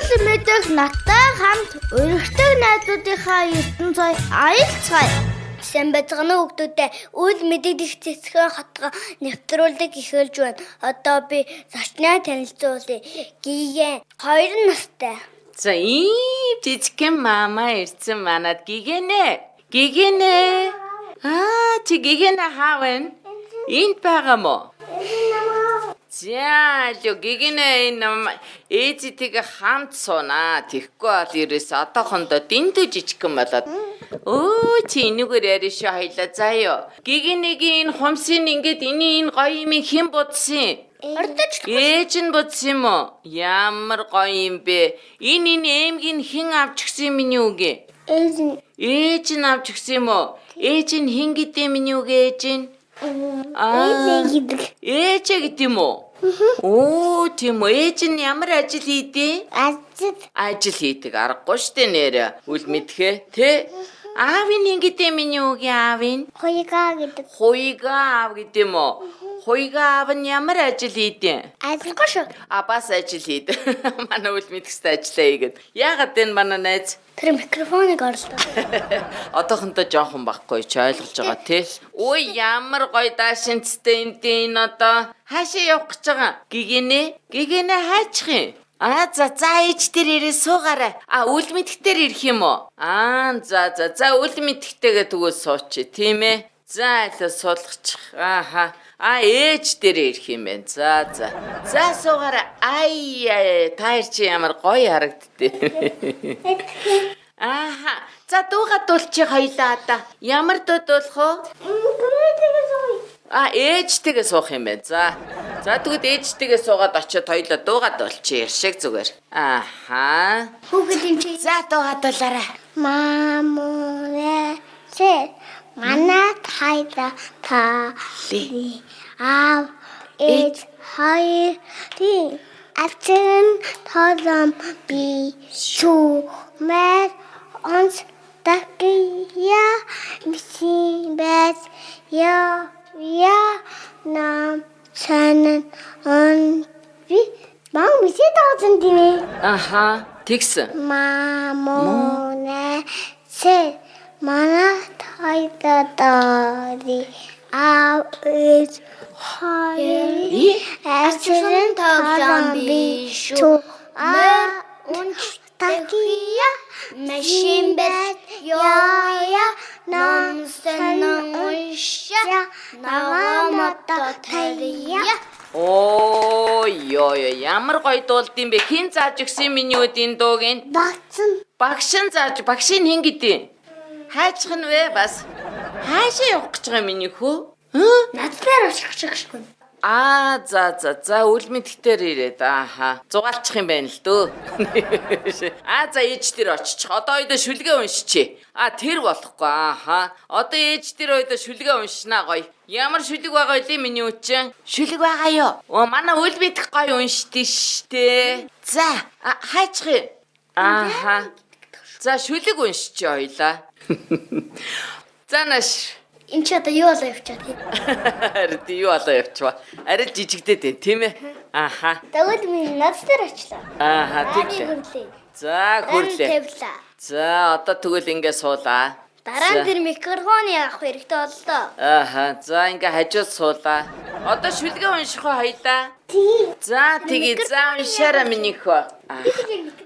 Мэдээлэл мэдээлж надтай хамт өргөдөг найзуудынхаа ертөнц цай аялцгаая. Сайн байцгаана уу хүүхдүүдээ. Үйл мэдээлэл цэцгэн хатга нэвтрүүлэг эхэлж байна. Одоо би зочноо танилцуулъя. Гиген 2 настай. За ийм жижигхэн мама ирсэн манад гигэнэ. Гигэнэ. Чи гигэнэ хаав вэ? Энд байгаа мó? За гигэнэ энэ ээжтэйгээ хамт суунаа. Тэгэхгүй бол ерөөс одоохондоо дэндүү жижигхэн болоод. Чи энэгээр яриа шүү хоёлаа заяа. Гигэнэгийн энэ хумсын ингээд энэ гоё юм хэн будсан? Ээж нь будсан юм уу? Ямар гоё юм бэ? Энэ эмгийн хэн авч гисэн миний үгээ? Ээж нь авч гисэн юм уу? Ээж нь хэн гэдэг миний үгээ ээж нь? Ээж гэдэг юм уу? Тийм үү. Ээж нь ямар ажил хийдэг? Ажил хийдэг. Аргагүй штэ нэрэ. Үл мэдхээ. Тэ? Аав нь хэн гэдэг миний үгээ аав нь? Хуйгаа гэдэг. Хуйгаа аав гэдэг юм уу? Хуйгаа аав нь ямар ажил хийдэг? Ажиллахгүй шүү. Бас ажил хийдэг. Манай үл мэдхстэй ажиллаа хийгээд. Яагаад энэ манай найз? Тэр микрофоныг орлоо. Одоохондоо жоохон баггүй ч ойлгож байгаа тий. Ой ямар гоё даашинцтэй энэ одоо хаашаа явах гэж байгаа? Гигэнэ хайчих юм. За ээж тэр ирээ суугаарай. Үл мэдхтэр ирэх юм уу? За үл мэдхтэйгээ тэгвэл сууч тийм ээ. За илүү суулгачих. Ээж дээр ирэх юм байна. За суугаарай. Та чи ямар гоё харагдтыг. За дууга дуулчих хоёлаа одоо. Ямар дуу дуулах вэ? Ээжтэйгээ суух юм байна. За тэгвэл ээжтэйгээ суугаад очиод хоёлаа дууга дуулчих яршиг зүгээр. Хүүхэд юм чи. За дууга дуулаарай. Мамуэ се манат хайда та ли ээж хоёрын ачаан тоолом би чүмэр онц такия мисин бэс я нам санан он би мам мисээ таасан тийм ээ. Тэгсэн. Мамуэ се манат хайда та ли ээж хоёрын ачаан тоолом би чүмэр онц такия мисин бэс я нам санан унша навамата тария. Ямар гоё дуулд юм бэ? Хин зааж өгсөн миний үдийн дууг нь? Багшин зааж. Багшийн хэн гэдэг? Хайчих нь вэ бас? Хаашаа явах гэж байгаа миний хөө? Надтай очих гэж байна. За үл мэдхтэр ирээд. Зугаалчих юм байна л дөө. За ээж тэр очиж. Одоо хоёул шүлгээ уншичээ. Тэр болохгүй. Одоо ээж тэр хоёул шүлгээ уншнаа гоё. Ямар шүлэг байгаа вэ миний үчин? Шүлэг байгаа юу? Манай үл мэдх гоё уншдээ штэ. За хайчих юм. За шүлэг уншичээ хоёлаа. За нааш. Энд чи одоо юу болоо явчихад тийм. Харин юу болоо явчихва. Арай жижигдээд байна тийм ээ. Тэгвэл минь над дээр очлоо. Тэглээ. За хүрлээ. За одоо тэгвэл ингэ суулаа. Дараа нь тэр микрофоны авах хэрэгтэй боллоо. За ингээ хажууд суулаа. Одоо шүлгээ унших хоёлаа. За тэгээ уншаарай минийхөө.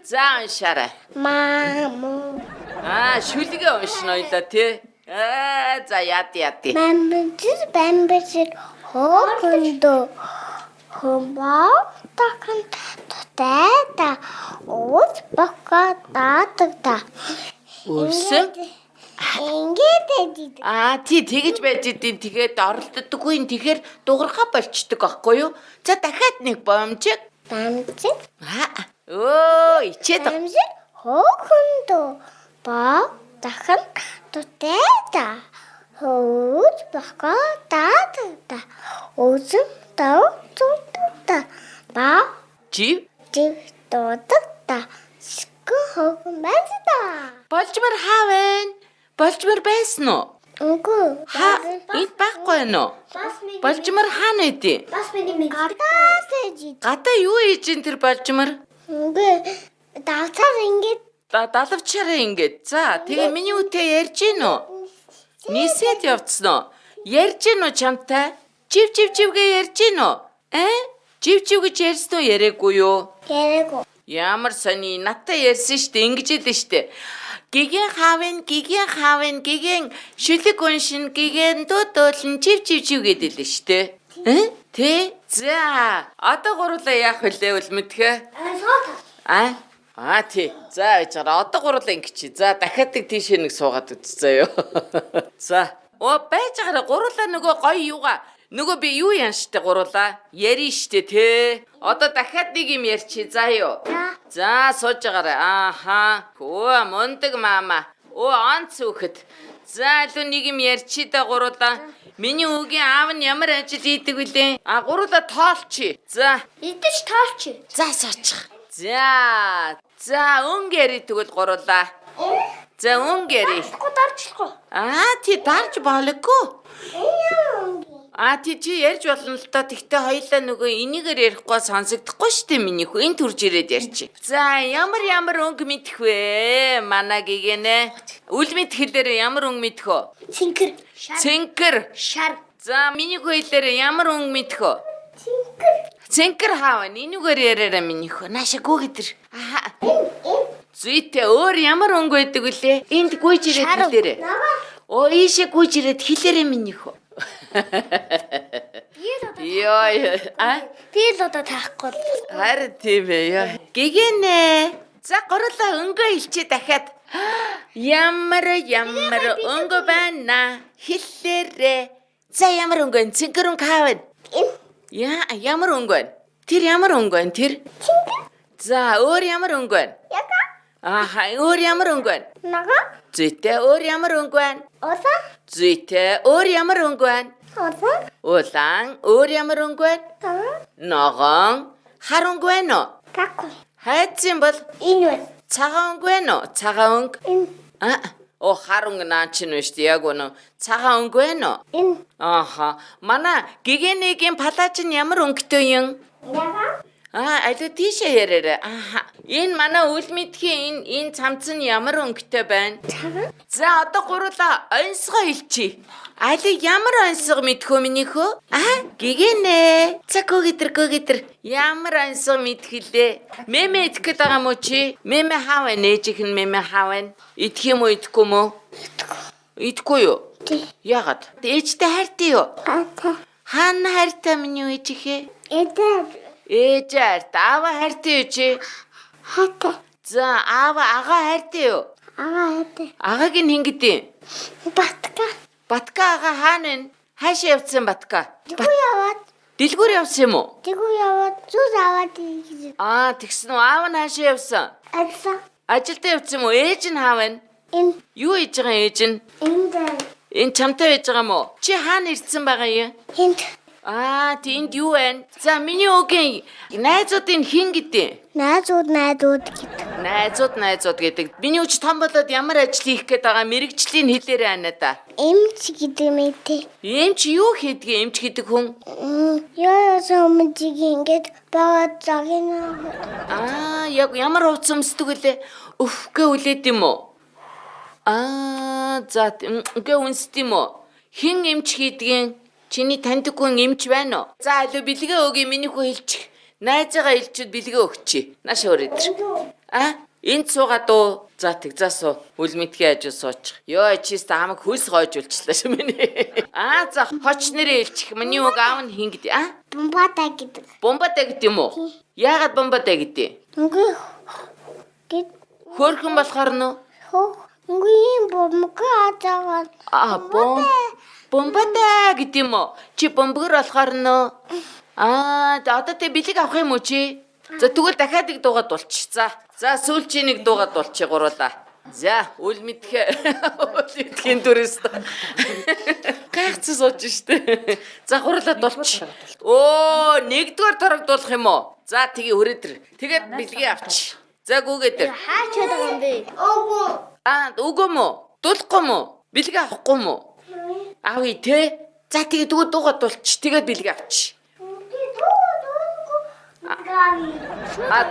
За уншаарай. Маму. Шүлгээ уншина хоёлаа тий. За яд. Бамбэр хоохондоо хомбоо тахан тата ууц бака таата. Үсэн? Ингээд тэгэж байж идэв. Тэгээд оролддоггүй юм. Тэгэхээр дуурхаа болчдөг байхгүй юу? За дахиад нэг бомжиг. Ичээд. Бамбэр хоохондоо ба тахан тата ууц бака таата. Ууцэн таата ба жив тата скохог мэдда. Болжмар хаавэн. Болжмар байсан уу? Үгүй. Энд байхгүй нөө. Болжмар хаана идэв? Бас миний гадаас ээж. Гадаа юу хийж ин тэр болжмар? Үгүй. Давтар ингэж Далавчаараа ингээд. За тэгээ миний үтэй ярьж гин үү? Нисээд явцсан уу? Ярьж гин үү чамтай? Жив гээ ярьж гин үү? Жив гэж ярьсан уу яриаггүй юу? яриаггүй. Ямар сони надтай ярьсан штэ ингэж хэлсэн штэ. Гиген хаавын шүлэг уншин гиген дуудуулн жив гэдэл штэ. Тэ? За одоо гурлаа яах вүлээ үлмэтгэе? Тий. За яачаараа одоо гурлаа ингэчи. За дахиад тийшээ нэг суугаад үз заяа. За. Байж байгаараа гурлаа нөгөө гоё юугаа. Нөгөө би юу яан штэ гурлаа. Яри штэ те. Одоо дахиад нэг юм ярьчи. За юу. За сууж байгаараа. Хөө мундаг маама. Онц үхэд. За илүү нэг юм ярьчи да гурлаа. Миний үгийн аав нь ямар ажил хийдэг вүлээ? Гурлаа тоолчи. За. Идэж тоолчи. За суучих. За өнгөри тэгвэл гурлаа. За өнгөри. Дарчлахгүй. Тий дарж болоогүй. Тий чи ярьж болно л та. Тэгтээ хоёлаа нөгөө энийгээр ярихгүй сонсогдохгүй штэ миний хүү. Энд төрж ирээд ярьчих. За ямар өнгө мэдэх вэ? Манай гэгэнэ. Үл мэд хэлээр ямар өнгө мэдэх вэ? Цэнкэр. Шар. За миний хүү хэлээр ямар өнгө мэдэх вэ? Цэнкэр хаав энийгээр яриараа миний хөө. Нааша гүгдэр. Зүйтэй өөр ямар өнгө байдаг вүлээ? Энд гүйж ирээд хэлээрээ. Ийшээ гүйж ирээд хэлээрээ миний хөө. Би л одоо таахгүй. Харин тийм ээ. Гэгэнэ. За гурлаа өнгө хэлчээ дахиад. Ямар өнгө байна? Хэлээрээ. За ямар өнгө вэ? Цэнкэр өнгө хаав. Ямар өнгө вэ? Тэр ямар өнгө вэ? Тэр? За өөр ямар өнгө вэ? Өөр ямар өнгө вэ? Нага. Зүйтэй өөр ямар өнгө вэ? Улаан. Зүйтэй өөр ямар өнгө вэ? Улаан. Өөр ямар өнгө вэ? Ногоон. Хар өнгө вэ нөө? Таахгүй. Хайцсан бол Энэ вэ? цагаан өнгө вэ нөө? Цагаан өнгө. Хар өнгө наа чинь вэ штэ яг үнэ. Цагаан өнгө вэ нөө? Энэ. Манай гэгэнэгийн палач нь ямар өнгөтэй юм? Яга. Алуу тийшээ яраарай. Энэ манай үл мэдхийн энэ цамц нь ямар өнгөтэй байна? За одоо гурлаа онцгой хэлчихье. Алуу ямар онцгой мэдхөө миний хөө? Гэгэнэ. За гүгидэр. Ямар онцгой мэдхилээ? Мэмэ идэх гээд байгаа мó чи? Мэмэ хаав нээж их нь мэмэ хаав. Идэх юм уу идэхгүй мó? Идэхгүй юу? Ягаад? Ээжтэй хайртай юу? Хаана хайртай миний ээжихээ? Ээж хайртай. Аава хайртай юу чи? Хайртай. За ага хайртай юу? Хайртай. Агааг нь хингэдэв? Батка ага хаана вэ? Хаашаа явцсан Батка? Дэлгүүр явсан юм уу? Зүс аваад ирсэн. Тэгсэн үү? Аав нь хаашаа явсан? Ажилдаа явцсан юм уу? Ээж нь хаав вэ? Энэ. Юу хийж байгаа ээж нь? Энэ чамтай байж байгаа мó? Чи хаана ирсэн байгаа юм? Энд. Тэнд юу вэ? За миний үгийн найзуудын хин гэдэг. Найзууд гэдэг. Миний үуч том болоод ямар ажил хийх гээд байгаа мэрэгжлийн хэлээрээ анаа. Эмч гэдэг мэт. Эмч юу хийдэг? Эмч гэдэг хүн? Яасан өмнөдгийг ингэж багаад загина. Яг ямар хувц өмсдөг үлээ? Гээ үлээд юм уу? За гээ үнсд юм уу? Хин эмч хийдгийн? Чиний таньдаг хүн эмч байна уу? За алуу бэлгээ өгье миний хүү хэлчих. Найзаагаа хэлчихэд бэлгээ өгчий. Нааш өөр идэр. Энд суугаад уу. За тэгзаасуу. Үл мэдхийн ажил суучих. Чист хамаг хөлс гойж үлчлээ шүү миний. За хоч нэрээ хэлчих. Миний үг аав нь хин гэдэг. Бомбата гэдэг. Бомбата гэдэг юм уу? Яагаад бомбата гэдэг? Хөөрхөн болохоор нь. Үгүй бомбга атагаад. Бомбата гэдэг юм уу? Чи бомбгөр болохоор нөө. Одоо тэ бэлэг авах юм уу чи? За тэгвэл дахиад нэг дуугаад болчих. За сүүлчийн нэг дуугаад болчих гуруулаа. За үл мэдхийн дүрээс. Гайхацсан сууж штэ. За гуруулаад болчих. Нэгдүгээр торогдуулах юм уу? За тгий хүрээдэр. Тэгээд бэлгээ авчих. За гүгээдэр. Хаачаад байгаа юм бэ? Үгүй мө? Дуулахгүй мө? Бэлгээ авахгүй мө? Аавь те. За тэгээд дуугаад болчих. Тэгээд бэлгээ авчих.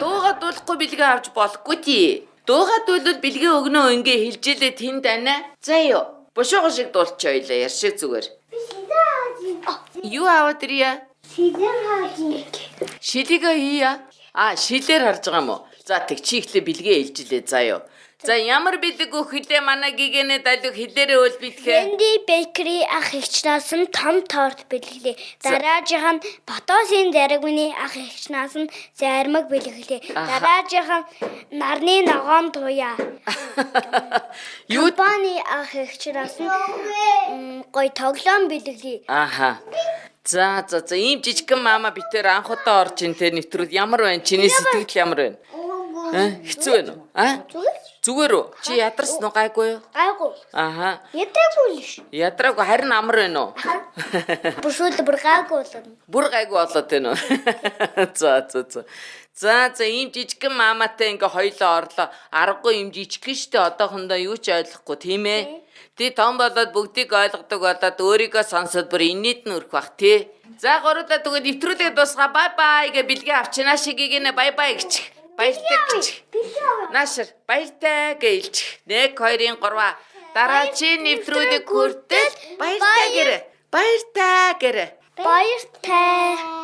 Дуугаа дуулахгүй бэлгээ авч болохгүй тий. Дуугаа дуулвал бэлгээ өгнө ингээ хэлжээлээ тэнд ана. За ёо. Бошоогоо шиг дуулчих ойлаа яршиг зүгээр. Юу аваад ирья? Шилийг хийя. Шилээр харж байгаа юм уу? За тэг чи ихлэ бэлгээ хэлжилээ заа ёо. За ямар бэлэг өгөх хэлээ манай гигэнэ далиг хэлээрээ үл бэлгээ. Wendy Bakery ах эгчнаас нь том торт бэлгэлээ. Дараагийнх нь Ботосын заригмны ах эгчнаас нь зармаг бэлгэлээ. Дараагийнх нь нарны ногоон туяа. Юубаны ах эгчнаас нь гой тоглоом бэлгэлээ. За ийм жижигхэн мама битээр анх удаа орж ин тэ нэвтрүүл ямар байна? Чиний сэтгэл ямар байна? Хэцүү байна уу? Зүгээр үү? Чи ядарсан уу гайгүй юу? Гайгүй. Ядраагүй л ш. Ядраагүй харин амар байна уу? Бүршүүд бүр гайгүй болоо. Бүр гайгүй болоод байна уу? За ийм жижигхэн маматай ингээ хоёлоо орлоо. Аргагүй юм жижигхэн штэ одоохондоо юу ч ойлгохгүй тийм ээ. Тэ том болоод бүгдийг ойлгодог болоод өөрийгөө сонсоод бүр инээд нь өрөх бах тий. За гурлаа тэгвэл нэвтрүүлгээ дуусгаа бай бай гэ бэлгээ авчнаа шигээгнэ бай бай гэж. Баяртай гэж. Наашир баяртай гэлж. 1 2 3 дараагийн нэвтрүүлэг хүртэл баяртай гэрэ. Баяртай гэрэ. Баяртай.